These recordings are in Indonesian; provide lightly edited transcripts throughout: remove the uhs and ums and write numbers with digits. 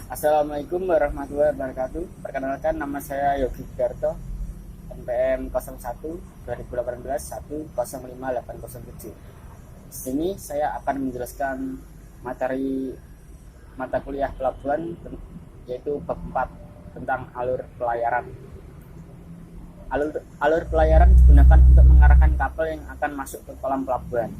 Assalamualaikum warahmatullahi wabarakatuh. Perkenalkan, nama saya Yogi Widarto, NPM 01 2018 1050807. Di sini saya akan menjelaskan materi mata kuliah pelabuhan, yaitu bab 4 tentang alur pelayaran. Alur pelayaran digunakan untuk mengarahkan kapal yang akan masuk ke kolam pelabuhan.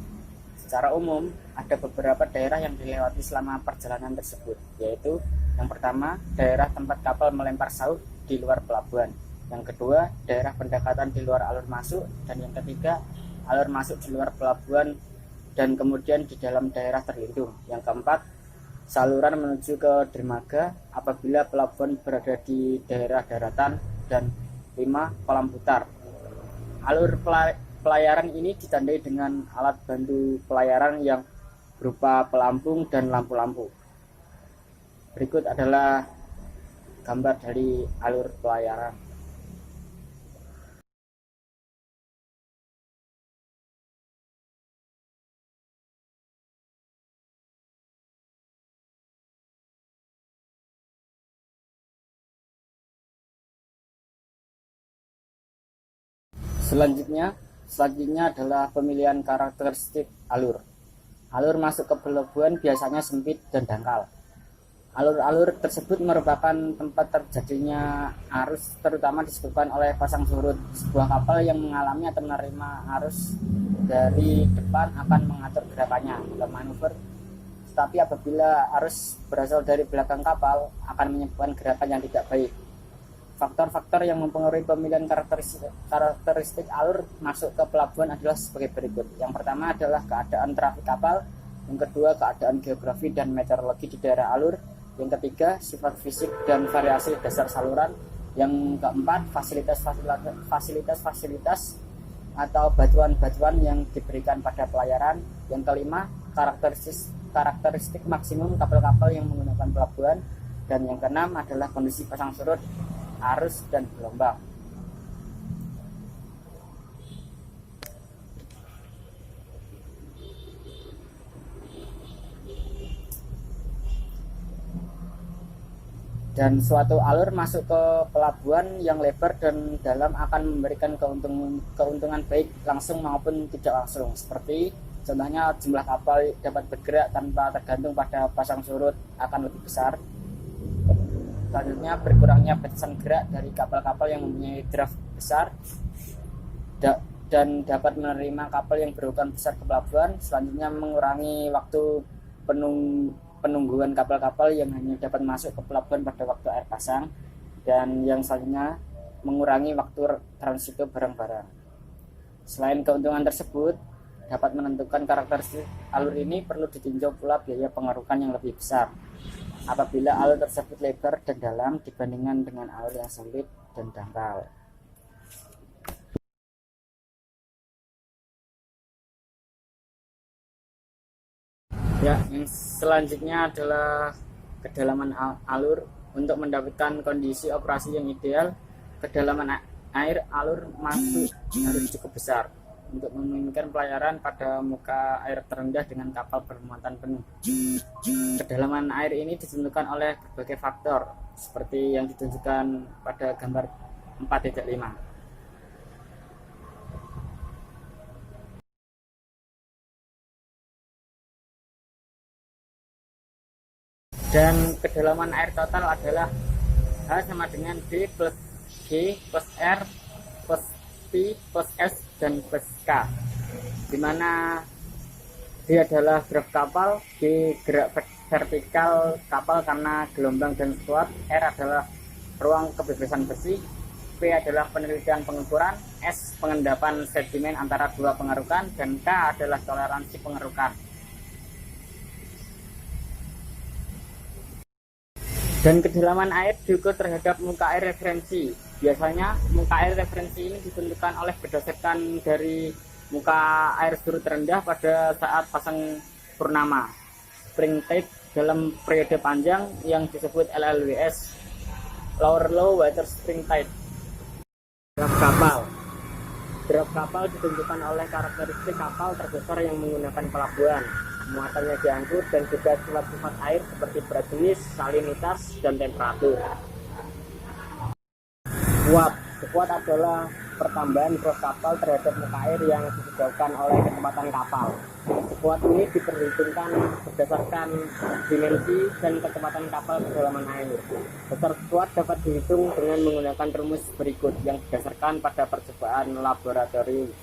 Secara umum, ada beberapa daerah yang dilewati selama perjalanan tersebut, yaitu yang pertama, daerah tempat kapal melempar saut di luar pelabuhan. Yang kedua, daerah pendekatan di luar alur masuk. Dan yang ketiga, alur masuk di luar pelabuhan dan kemudian di dalam daerah terlindung. Yang keempat, saluran menuju ke dermaga apabila pelabuhan berada di daerah daratan. Dan 5, kolam putar. Alur pelayaran ini ditandai dengan alat bantu pelayaran yang berupa pelampung dan lampu-lampu. Berikut adalah gambar dari alur pelayaran. Selanjutnya adalah pemilihan karakteristik alur. Alur masuk ke pelabuhan biasanya sempit dan dangkal. Alur-alur tersebut merupakan tempat terjadinya arus, terutama disebabkan oleh pasang surut. Sebuah kapal yang mengalami atau menerima arus dari depan akan mengatur gerakannya dalam manuver, tetapi apabila arus berasal dari belakang kapal akan menyebabkan gerakan yang tidak baik. Faktor-faktor yang mempengaruhi pemilihan karakteristik alur masuk ke pelabuhan adalah sebagai berikut. Yang pertama adalah keadaan trafik kapal. Yang kedua, keadaan geografi dan meteorologi di daerah alur. Yang ketiga, sifat fisik dan variasi dasar saluran. Yang keempat, fasilitas atau batuan-batuan yang diberikan pada pelayaran. Yang kelima, karakteristik maksimum kapal-kapal yang menggunakan pelabuhan. Dan yang keenam adalah kondisi pasang surut, arus, dan gelombang. Dan suatu alur masuk ke pelabuhan yang lebar dan dalam akan memberikan keuntungan baik langsung maupun tidak langsung. Seperti contohnya jumlah kapal dapat bergerak tanpa tergantung pada pasang surut akan lebih besar. Selanjutnya, berkurangnya batasan gerak dari kapal-kapal yang mempunyai draft besar dan dapat menerima kapal yang berukuran besar ke pelabuhan. Selanjutnya, mengurangi waktu penungguan kapal-kapal yang hanya dapat masuk ke pelabuhan pada waktu air pasang. Dan yang selanjutnya, mengurangi waktu transito barang-barang. Selain keuntungan tersebut, dapat menentukan karakteristik alur ini perlu ditinjau pula biaya pengerukan yang lebih besar apabila alur tersebut lebar dan dalam dibandingkan dengan alur yang sempit dan dangkal. Ya, yang selanjutnya adalah kedalaman alur. Untuk mendapatkan kondisi operasi yang ideal, kedalaman air alur masuk harus cukup besar untuk memungkinkan pelayaran pada muka air terendah dengan kapal bermuatan penuh. Kedalaman air ini ditentukan oleh berbagai faktor seperti yang ditunjukkan pada gambar 4.5. Dan kedalaman air total adalah H sama dengan D plus G plus R plus P plus S dan plus K, dimana D adalah draft kapal, G gerak vertikal kapal karena gelombang dan squat, R adalah ruang kebebasan bersih, P adalah penelitian pengukuran, S pengendapan sedimen antara dua pengerukan, dan K adalah toleransi pengerukan. Dan kedalaman air diukur terhadap muka air referensi. Biasanya muka air referensi ini ditentukan oleh berdasarkan dari muka air surut rendah pada saat pasang purnama, spring tide dalam periode panjang yang disebut LLWS, lower low water spring tide. Draft kapal ditentukan oleh karakteristik kapal terbesar yang menggunakan pelabuhan. muatannya diatur, dan juga sifat-sifat air seperti berat jenis, salinitas, dan temperatur. Kuat. Kuat adalah pertambahan drop kapal terhadap muka air yang disebabkan oleh kecepatan kapal. Kuat ini diperhitungkan berdasarkan dimensi dan kecepatan kapal kedalaman air. Besar kuat dapat dihitung dengan menggunakan rumus berikut yang berdasarkan pada percobaan laboratorium.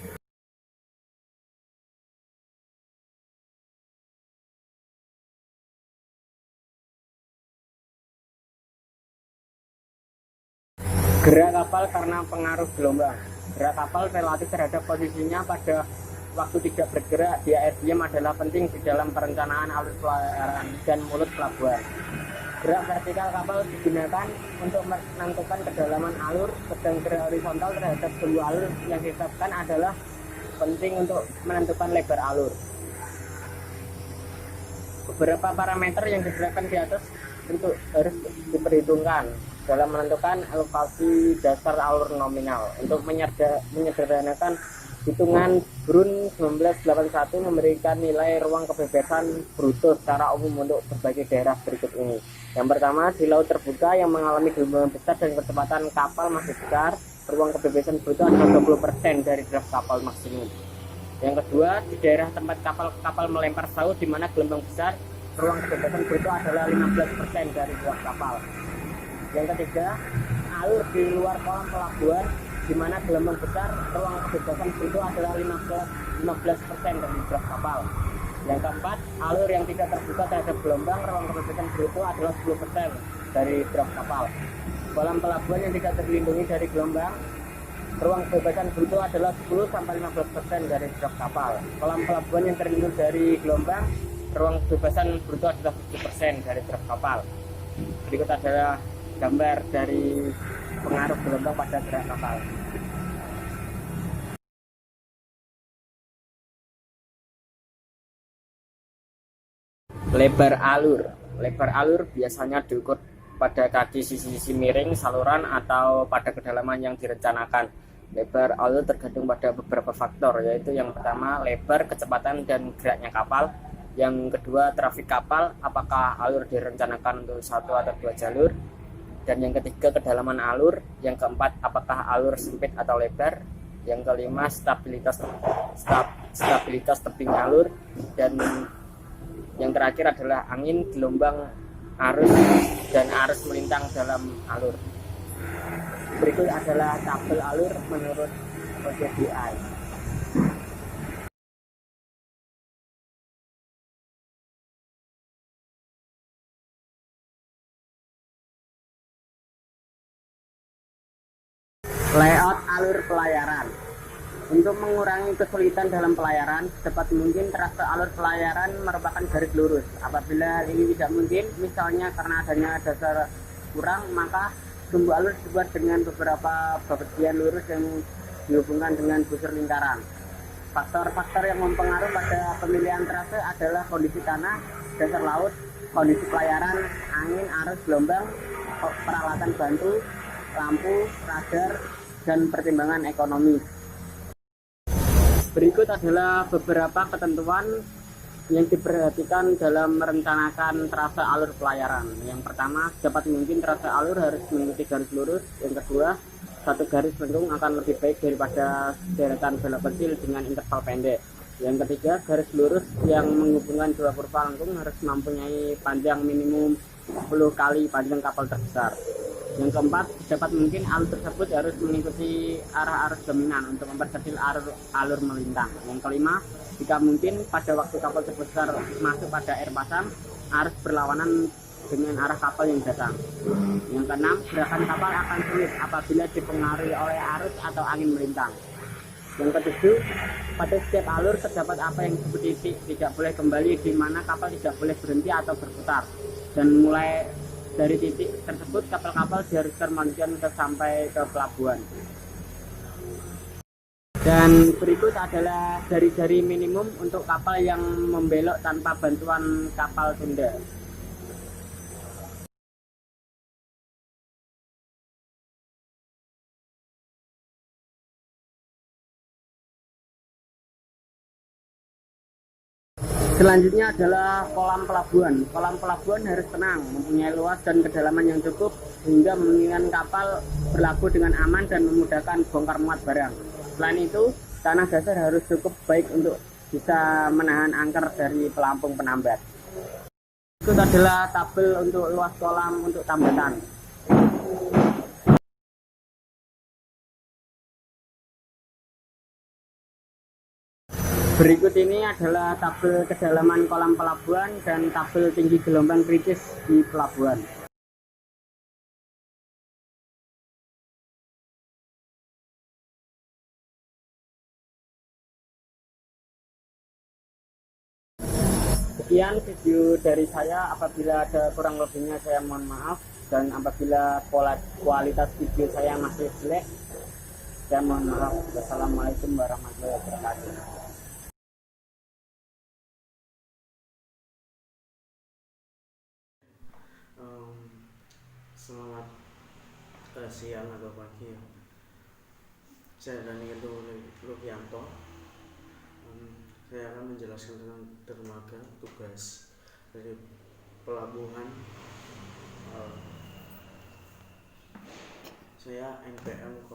Gerak kapal karena pengaruh gelombang. Gerak kapal relatif terhadap posisinya pada waktu tidak bergerak di air diam adalah penting di dalam perencanaan alur pelayaran dan mulut pelabuhan. Gerak vertikal kapal digunakan untuk menentukan kedalaman alur, sedang gerak horizontal terhadap seluruh alur yang ditetapkan adalah penting untuk menentukan lebar alur. Beberapa parameter yang diterapkan di atas tentu harus diperhitungkan dalam menentukan elevasi dasar alur nominal. Untuk menyederhanakan, hitungan Brun 1981 memberikan nilai ruang kebebasan bruto secara umum untuk berbagai daerah berikut ini. Yang pertama, di laut terbuka yang mengalami gelombang besar dan kecepatan kapal masih besar, ruang kebebasan bruto adalah 20% dari draft kapal maksimum. Yang kedua, di daerah tempat kapal melempar sauh di mana gelombang besar, ruang kebebasan bruto adalah 15% dari draft kapal. Yang ketiga, alur di luar kolam pelabuhan di mana gelombang besar, ruang kebebasan bruto adalah 15% dari draft kapal. Yang keempat, alur yang tidak terbuka terhadap gelombang, ruang kebebasan bruto adalah 10% dari draft kapal. Kolam pelabuhan yang tidak terlindungi dari gelombang, ruang kebebasan bruto adalah 10-15% dari draft kapal. Kolam pelabuhan yang terlindungi dari gelombang, ruang kebebasan bruto adalah 7% dari draft kapal. Berikut adalah gambar dari pengaruh gelombang pada gerak kapal. Lebar alur. Lebar alur biasanya diukur pada kaki sisi-sisi miring saluran atau pada kedalaman yang direncanakan. Lebar alur tergantung pada beberapa faktor, yaitu yang pertama lebar, kecepatan, dan geraknya kapal. Yang kedua trafik kapal, apakah alur direncanakan untuk satu atau dua jalur. Dan yang ketiga kedalaman alur. Yang keempat apakah alur sempit atau lebar. Yang kelima stabilitas tebing alur. Dan yang terakhir adalah angin, gelombang, arus, dan arus melintang dalam alur. Berikut adalah tabel alur menurut OCDI. Layout alur pelayaran. Untuk mengurangi kesulitan dalam pelayaran, cepat mungkin trase alur pelayaran merupakan garis lurus. Apabila ini tidak mungkin, misalnya karena adanya dasar kurang, maka sumbu alur dibuat dengan beberapa bagian lurus yang dihubungkan dengan busur lingkaran. Faktor-faktor yang mempengaruhi pada pemilihan trase adalah kondisi tanah, dasar laut, kondisi pelayaran, angin, arus, gelombang, peralatan bantu, lampu, radar, dan pertimbangan ekonomi. Berikut adalah beberapa ketentuan yang diperhatikan dalam merencanakan trase alur pelayaran. Yang pertama, dapat mungkin trase alur harus mengikuti garis lurus. Yang kedua, satu garis lengkung akan lebih baik daripada deretan belok kecil dengan interval pendek. Yang ketiga, garis lurus yang menghubungkan dua kurva lengkung harus mempunyai panjang minimum 10 kali panjang kapal terbesar. Yang keempat, dapat mungkin alur tersebut harus mengikuti arah arus dominan untuk memperkecil alur melintang. Yang kelima, jika mungkin pada waktu kapal terbesar masuk pada air pasang, arus berlawanan dengan arah kapal yang datang. Yang keenam, gerakan kapal akan sulit apabila dipengaruhi oleh arus atau angin melintang. Yang ketujuh, pada setiap alur terdapat apa yang disebut titik tidak boleh kembali, di mana kapal tidak boleh berhenti atau berputar. Dan mulai dari titik tersebut kapal-kapal diharuskan melanjutkan sampai ke pelabuhan. Dan berikut adalah jari-jari minimum untuk kapal yang membelok tanpa bantuan kapal tunda. Selanjutnya adalah kolam pelabuhan. Kolam pelabuhan harus tenang, mempunyai luas dan kedalaman yang cukup hingga memungkinkan kapal berlabuh dengan aman dan memudahkan bongkar muat barang. Selain itu, tanah dasar harus cukup baik untuk bisa menahan angker dari pelampung penambat. Itu adalah tabel untuk luas kolam untuk tambatan. Berikut ini adalah tabel kedalaman kolam pelabuhan dan tabel tinggi gelombang kritis di pelabuhan. Sekian video dari saya. Apabila ada kurang lebihnya saya mohon maaf, dan apabila kualitas video saya masih jelek, saya mohon maaf. Wassalamualaikum warahmatullahi wabarakatuh. Selamat siang atau pagi ya. Saya Daniel Lukianto. Saya akan menjelaskan tentang dermaga, tugas dari pelabuhan. Saya NPM 01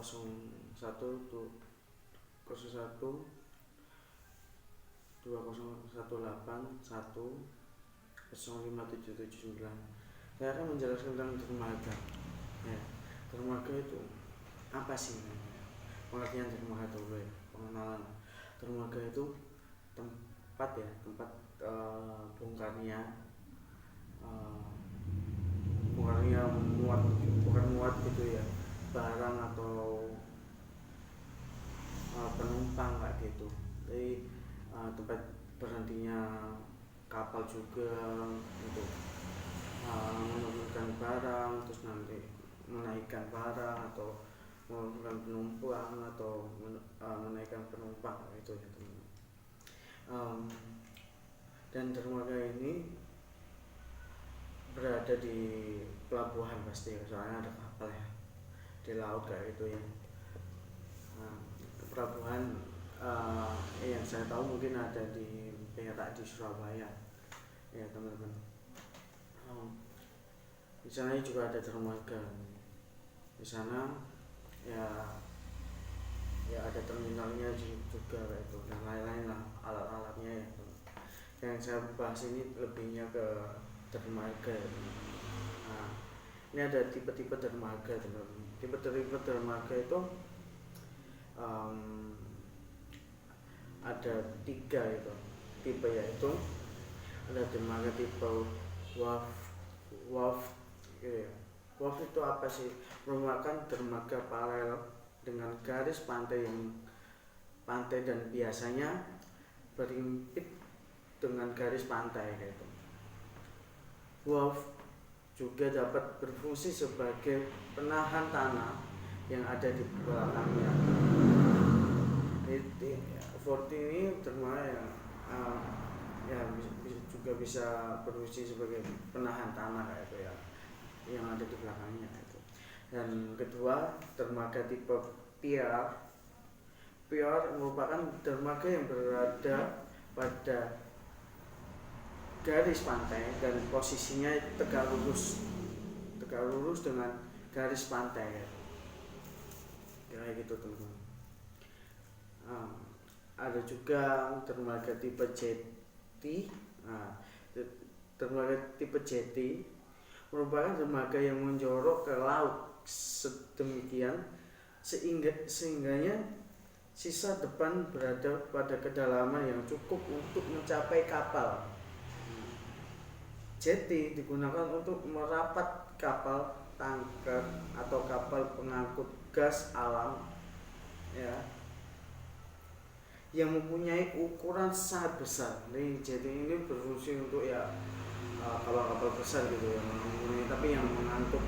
2018105779. Saya akan menjelaskan tentang dermaga. Ya, dermaga itu apa sih? Pengertian dermaga dulu ya, pengenalan. Dermaga itu tempat bongkarnya bukan muat gitu ya, barang atau penumpang kayak gitu. Jadi tempat berhentinya kapal juga untuk menurunkan barang, terus nanti menaikkan barang atau menurunkan penumpang atau menaikkan penumpang itu ya teman. Dan dermaga ini berada di pelabuhan pasti, soalnya ada kapal ya di laut kayak gitu ya. Pelabuhan yang saya tahu mungkin ada di Perak di Surabaya ya teman-teman. Di sana juga ada dermaga. Di sana ya ada terminalnya juga itu dan lain-lain lah, alat-alatnya ya. Yang saya bahas ini lebihnya ke dermaga ya. Ini ada tipe-tipe dermaga teman-teman. Tipe-tipe dermaga itu ada 3 itu tipe, yaitu ada dermaga tipe WAF. WAF itu apa sih? Merupakan dermaga paralel dengan garis pantai dan biasanya berimpit dengan garis pantai gitu. WAF juga dapat berfungsi sebagai penahan tanah yang ada di belakangnya. Fort ini dermaga yang juga bisa berfungsi sebagai penahan tanah kayak itu ya, yang ada di belakangnya itu. Dan kedua, dermaga tipe pier. Pier merupakan dermaga yang berada pada garis pantai dan posisinya tegak lurus dengan garis pantai ya, kayak gitu teman-teman. Ada juga dermaga tipe jetty. Dermaga tipe jetty merupakan dermaga yang menjorok ke laut sedemikian sehingganya sisa depan berada pada kedalaman yang cukup untuk mencapai kapal. Jetty digunakan untuk merapat kapal tanker atau kapal pengangkut gas alam ya, yang mempunyai ukuran sangat besar. Jadi jetty ini berfungsi untuk ya kapal-kapal besar gitu ya, tapi yang mengangkut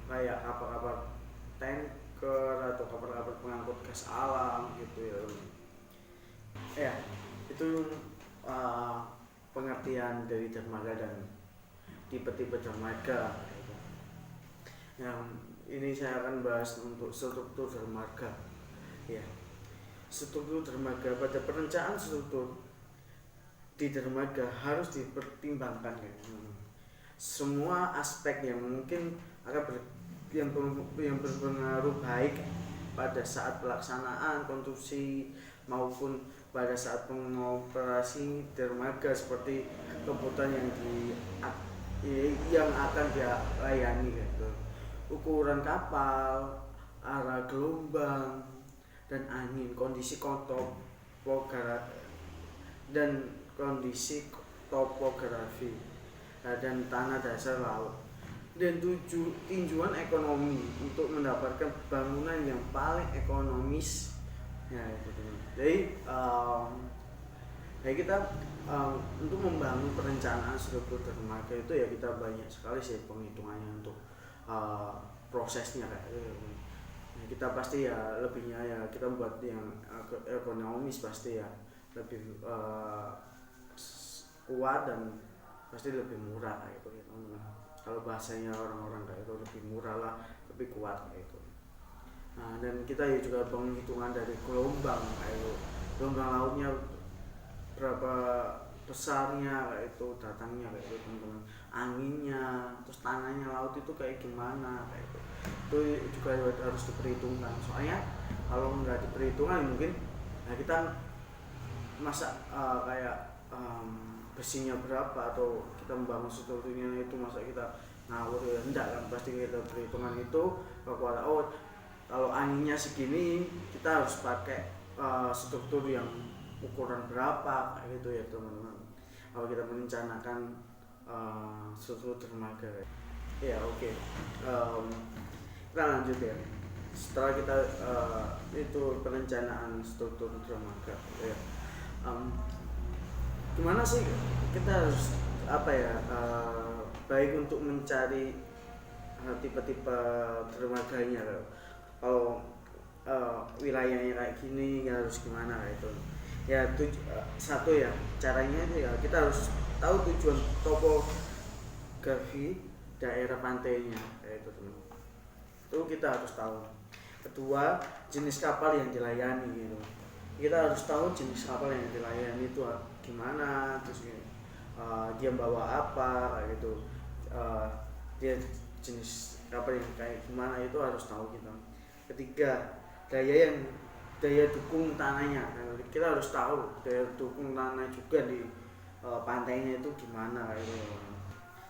kayak kapal-kapal tanker atau kapal-kapal pengangkut gas alam gitu ya. Ya, itu pengertian dari dermaga dan tipe-tipe dermaga. Yang ini saya akan bahas untuk struktur dermaga. Ya, struktur dermaga, pada perencanaan struktur di dermaga harus dipertimbangkan ya. Semua aspek yang mungkin akan yang berpengaruh baik pada saat pelaksanaan konstruksi maupun pada saat pengoperasi dermaga, seperti kebutuhan yang akan dilayani gitu. Ukuran kapal, arah gelombang dan angin, kondisi topografi dan tanah dasar laut, dan tinjauan ekonomi untuk mendapatkan bangunan yang paling ekonomis ya gitu. Jadi kita untuk membangun perencanaan struktur dermaga itu ya kita banyak sekali sih penghitungannya untuk prosesnya kayak gitu. Nah, kita pasti ya lebihnya ya kita buat yang ekonomis pasti ya lebih kuat dan pasti lebih murah kayak gitu ya. Kalau bahasanya orang-orang kayak itu lebih murah lah, lebih kuat kayak itu. Nah, dan kita ya juga penghitungan dari gelombang kayak itu, gelombang lautnya berapa besarnya kayak itu, datangnya kayak itu teman-teman, anginnya, terus tanahnya laut itu kayak gimana kayak itu juga harus diperhitungkan. Soalnya kalau nggak diperhitungkan mungkin nah kita masa kayak besinya berapa atau kita membangun strukturnya itu masa kita ngawur ya enggak kan, pasti kita perhitungan itu kekuatan. Oh, kalau anginnya segini kita harus pakai struktur yang ukuran berapa kayak gitu ya teman-teman, kalau kita merencanakan struktur dermaga ya. Oke. Kita lanjut ya, setelah kita itu perencanaan struktur dermaga ya. Gimana sih kita harus baik untuk mencari tipe-tipe dermaganya. Kalau wilayahnya kayak gini ya harus gimana kayak itu ya. Satu ya caranya itu ya kita harus tahu tujuan topografi daerah pantainya kayak itu teman. Itu kita harus tahu. Kedua, jenis kapal yang dilayani gitu. Kita harus tahu jenis kapal yang dilayani itu gimana, terus dia bawa apa kayak gitu. Dia jenis kapal yang kayak gimana itu harus tahu kita. Ketiga, daya dukung tanahnya. Kita harus tahu daya dukung tanah juga di pantainya itu gimana kayak gitu.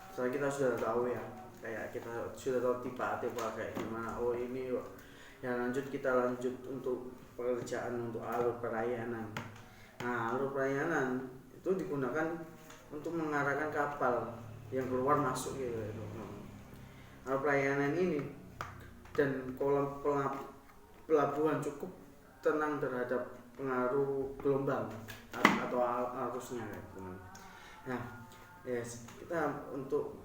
Setelah kita sudah tahu ya, kayak kita sudah tahu tipe kayak gimana. Oh ini ya, kita lanjut untuk pekerjaan untuk alur pelayanan. Nah, alur pelayanan itu digunakan untuk mengarahkan kapal yang keluar masuk gitu. Alur pelayanan ini dan kolam pelabuhan cukup tenang terhadap pengaruh gelombang atau arusnya gitu. Nah, yes, kita untuk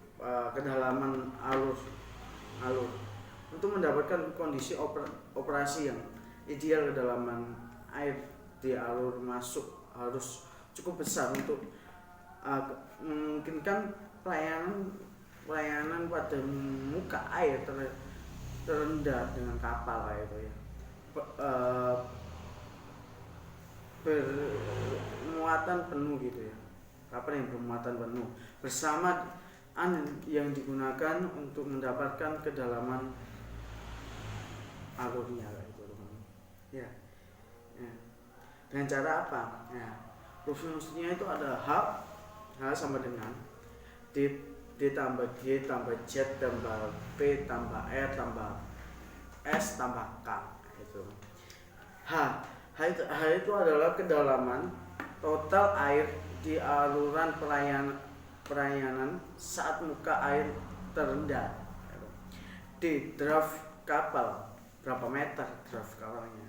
kedalaman alur untuk mendapatkan kondisi operasi yang ideal, kedalaman air di alur masuk harus cukup besar untuk memungkinkan pelayanan pada muka air terendah dengan kapal kayak itu ya. Bermuatan penuh gitu ya, kapal yang bermuatan penuh bersama yang digunakan untuk mendapatkan kedalaman alurnya gitu ya. Dengan cara apa ya, fungsinya itu ada H sama dengan D tambah G tambah Z tambah P tambah R tambah S tambah K itu. H itu adalah kedalaman total air di aluran pelayanan saat muka air terendah. D draft kapal, berapa meter draft kapalnya.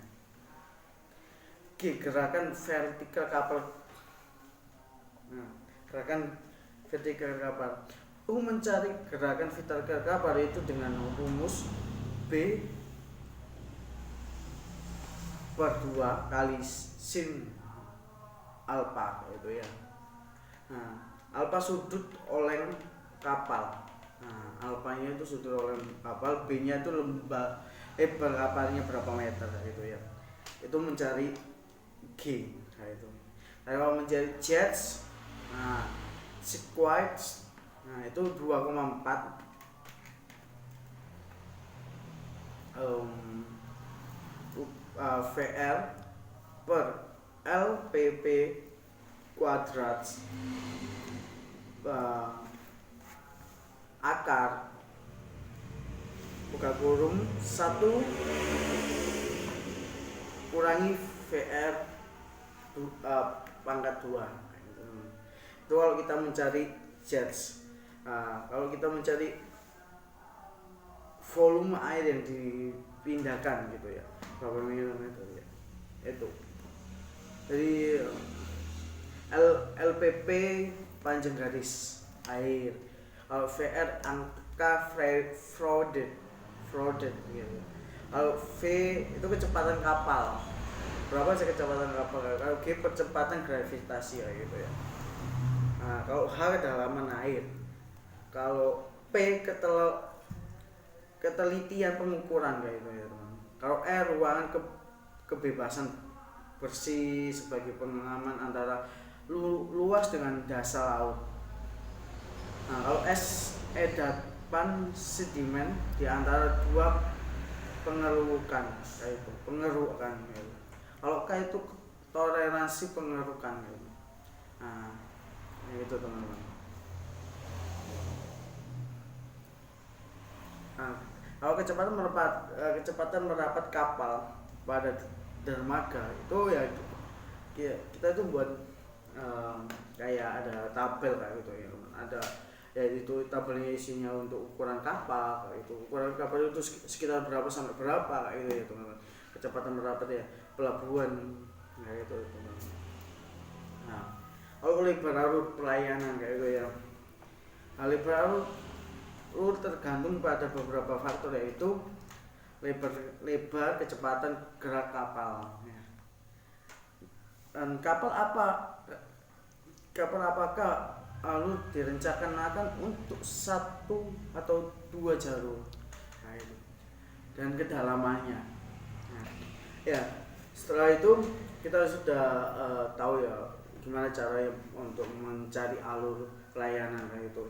G gerakan vertikal kapal. Gerakan vertikal kapal. Mencari gerakan vertikal kapal itu dengan rumus B per 2 kali sin alpha itu ya. Nah, alpha sudut oleng kapal. Nah, alpanya itu sudut oleng kapal, B-nya itu lebar kapalnya berapa meter gitu ya. Itu mencari G kayak itu. Kalau menjadi jets, nah squads, nah itu 2,4 VR per LPP kuadrat akar buka kurung 1 kurangi VR pangkat 2 itu kalau kita mencari jets. Kalau kita mencari volume air yang dipindahkan gitu ya, berapa milimeter ya, itu jadi LPP panjang garis air. Kalau VR angka flooded gitu. Kalau V itu kecepatan kapal, berapa sih kecepatan kapal. Kalau G percepatan gravitasi ya gitu ya. Nah, kalau H kedalaman air. Kalau P ketelitian pengukuran kayak gitu ya teman. Kalau R ruangan kebebasan bersih sebagai pengalaman antara luas dengan dasar laut. Nah, kalau S edapan sedimen di antara dua pengerukan kayak itu, pengerukan gitu. Kalau K itu toleransi pengerukan gitu. Nah, itu teman-teman. Nah, kalau kecepatan merapat kapal pada dermaga itu ya kita itu buat kayak ada tabel kayak gitu ya, ada ya itu tabelnya isinya untuk ukuran kapal kayak itu, ukuran kapal itu sekitar berapa sampai berapa kayak gitu ya teman-teman, kecepatan merapat ya pelabuhan kayak gitu teman-teman. Nah, kalau lebar arus pelayanan kayak gitu ya, lebar arus tergantung pada beberapa faktor, yaitu lebar kecepatan gerak kapal ya. Dan kapal apakah lalu direncanakan untuk 1 atau 2 jalur, nah itu, dan kedalamannya. Nah, ya setelah itu kita sudah tahu ya gimana cara untuk mencari alur pelayanan kayak itu.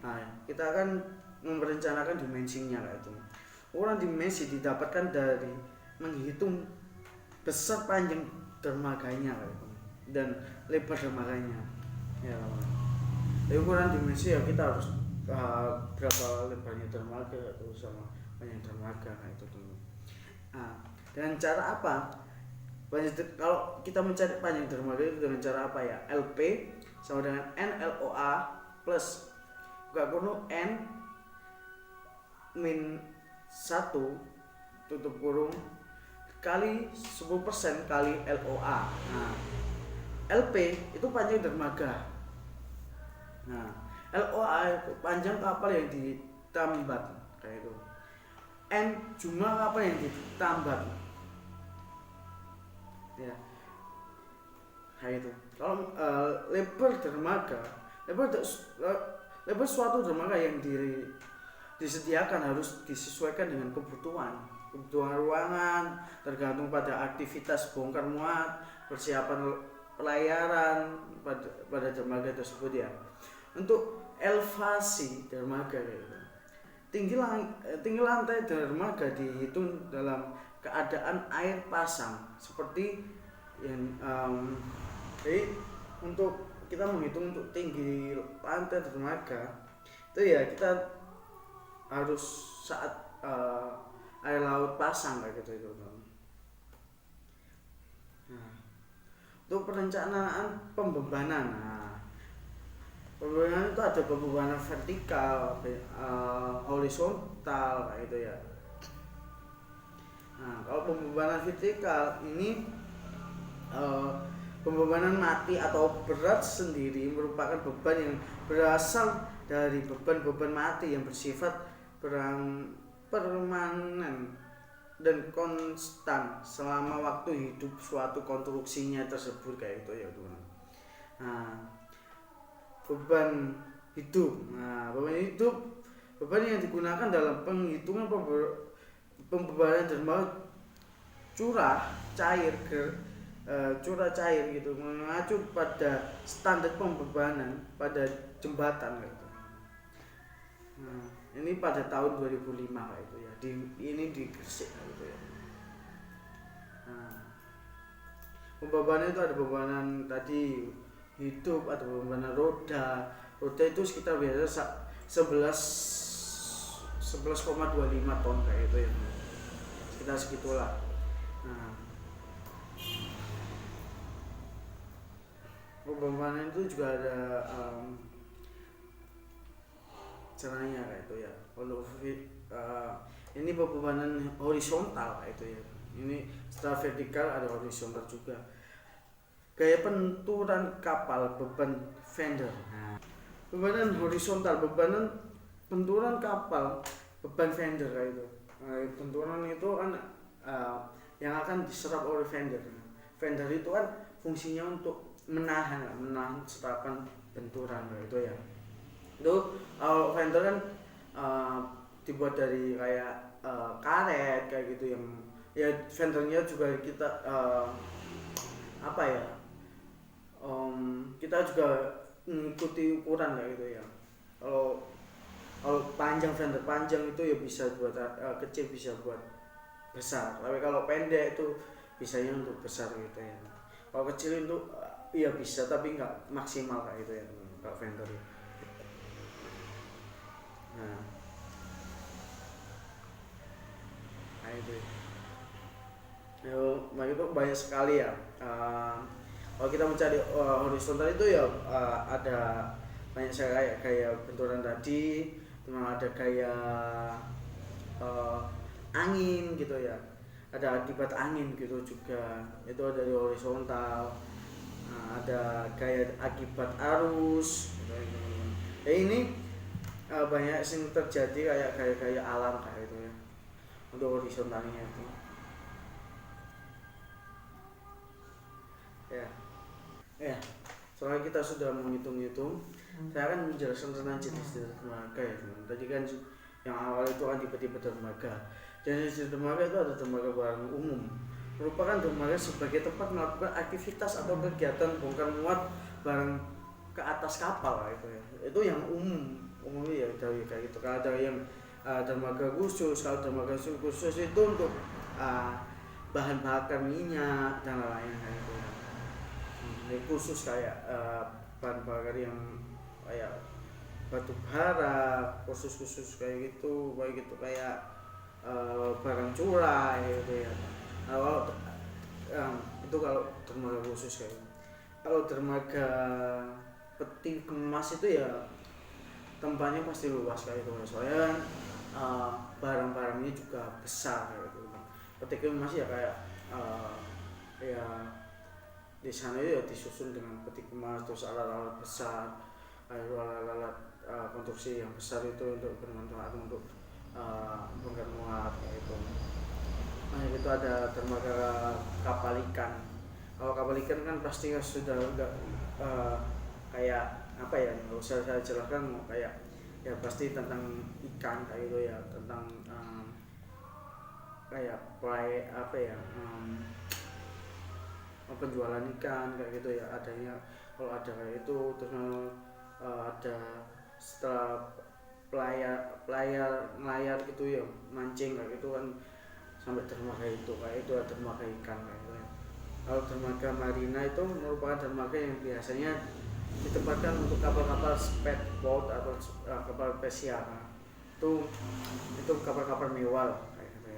Nah, kita akan merencanakan dimensinya kayak itu. Ukuran dimensi didapatkan dari menghitung besar panjang dermaganya kayak itu, dan lebar dermaganya. Ya, ukuran dimensi ya kita harus berapa lebarnya dermaga atau sama panjang dermaga kayak itu dulu. Nah, dengan cara apa? Kalau kita mencari panjang dermaga itu dengan cara apa ya? LP sama dengan NLOA plus buka kurung N min 1 tutup kurung kali 10% kali LOA. Nah, LP itu panjang dermaga. Nah, LOA itu panjang kapal yang ditambat kayak itu. N jumlah kapal yang ditambat. Ya, kayak itu. Kalau lebar dermaga, lebar suatu dermaga yang disediakan harus disesuaikan dengan kebutuhan ruangan, tergantung pada aktivitas bongkar muat, persiapan pelayaran pada dermaga tersebut ya. Untuk elevasi dermaga gitu, tinggi lantai dermaga dihitung dalam keadaan air pasang seperti yang jadi untuk kita menghitung untuk tinggi lantai dermaga itu ya kita harus saat air laut pasang kayak gitu itu. Nah, untuk perencanaan pembebanan, pembebanan itu ada pembebanan vertikal, horizontal kayak gitu ya. Nah, kalau pembebanan vertikal ini pembebanan mati atau berat sendiri merupakan beban yang berasal dari beban mati yang bersifat permanen dan konstan selama waktu hidup suatu konstruksinya tersebut kayak itu ya teman. Nah, beban hidup. Beban yang digunakan dalam penghitungan pembebanan dermaga curah, cair, curah cair gitu, mengacu pada standar pembebanan pada jembatan gitu. Nah, ini pada tahun 2005 kayak itu ya, ini di Gresik kayak gitu ya. Nah, pembebanan itu ada pembebanan tadi hidup, ada pembebanan roda. Roda itu sekitar biasa 11,25 ton kayak itu ya, sekitar segitulah. Nah, pembebanan itu juga ada caranya kayak itu ya. Kalau ini pembebanan horizontal kayak itu ya. Ini setelah vertikal ada horizontal juga. Gaya penturan kapal beban fender. Nah, bebanan horizontal, bebanan benturan kapal beban fender kayak itu. Nah, benturan itu kan yang akan diserap oleh fender. Fender itu kan fungsinya untuk menahan serapan benturan kayak itu ya. Itu fender kan dibuat dari kayak karet kayak gitu, yang ya fendernya juga kita apa ya, kita juga mengikuti ukuran kayak gitu ya. Kalau kalau panjang, fender panjang itu ya bisa buat kecil, bisa buat besar. Tapi kalau pendek itu bisanya untuk besar gitu ya. Kalau kecil itu ya bisa tapi nggak maksimal kayak gitu ya kalau fender ya. Nah, itu nah itu banyak sekali ya. Kalau kita mencari horizontal itu ya ada banyak sekali kayak benturan tadi, memang ada kayak angin gitu ya, ada akibat angin gitu juga, itu dari horizontal. Nah, ada kayak akibat arus gitu, ya ini banyak yang terjadi kayak alam kayak gitu ya untuk horizontalnya itu ya. Ya, soalnya kita sudah menghitung-hitung, saya akan menjelaskan tentang jenis dermaga ya teman. Tadi kan yang awal itu kan tipe-tipe dermaga. Jenis dermaga itu ada dermaga barang umum, merupakan dermaga sebagai tempat melakukan aktivitas atau kegiatan bongkar muat barang ke atas kapal itu ya. Itu yang umum ya kayak gitu. Kalau ada yang dermaga khusus, kalau dermaga khusus itu untuk bahan bakar minyak dan lain-lain kayak gitu ya. Khusus kayak bahan bakar yang kayak batu bara, khusus kayak gitu, baik itu kayak barang curah gitu ya. Nah, itu kalau dermaga khusus kayak gitu. Kalau dermaga peti kemas itu ya tempatnya pasti luas kayak gitu, soalnya barang-barangnya juga besar kayak gitu. Peti kemas ya kayak ya di sana ya disusun dengan peti kemas, terus alat-alat besar, alat-alat konstruksi yang besar itu untuk bermanfaat untuk bongkar muat kayak itu. Nah itu ada dermaga kapal ikan. Kalau kapal ikan kan pasti sudah enggak kayak apa ya, nggak usah saya jelaskan, kayak ya pasti tentang ikan kayak gitu ya, tentang kayak apa ya, penjualan ikan kayak gitu ya adanya. Kalau ada kayak itu terus ada setelah pelayar ngelayar gitu ya, mancing kayak gitu kan sampai dermaga itu, kayak itu ada dermaga ikan kayak gitu ya. Kalau dermaga marina itu merupakan dermaga yang biasanya ditempatkan untuk kapal-kapal speedboat atau kapal spesial. Itu kapal-kapal mewah kayak gitu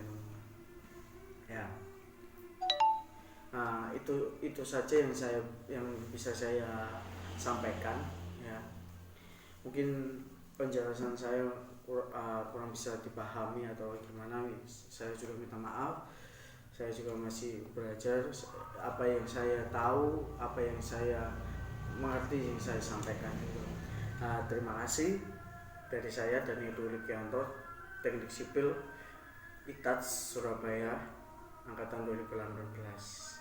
ya. Nah, itu saja yang bisa saya sampaikan ya. Mungkin penjelasan saya kurang bisa dipahami atau gimana, saya juga minta maaf. Saya juga masih belajar, apa yang saya tahu, apa yang saya mengerti yang saya sampaikan itu. Nah, terima kasih dari saya Daniel Likianto, Teknik Sipil ITATS Surabaya angkatan 2018.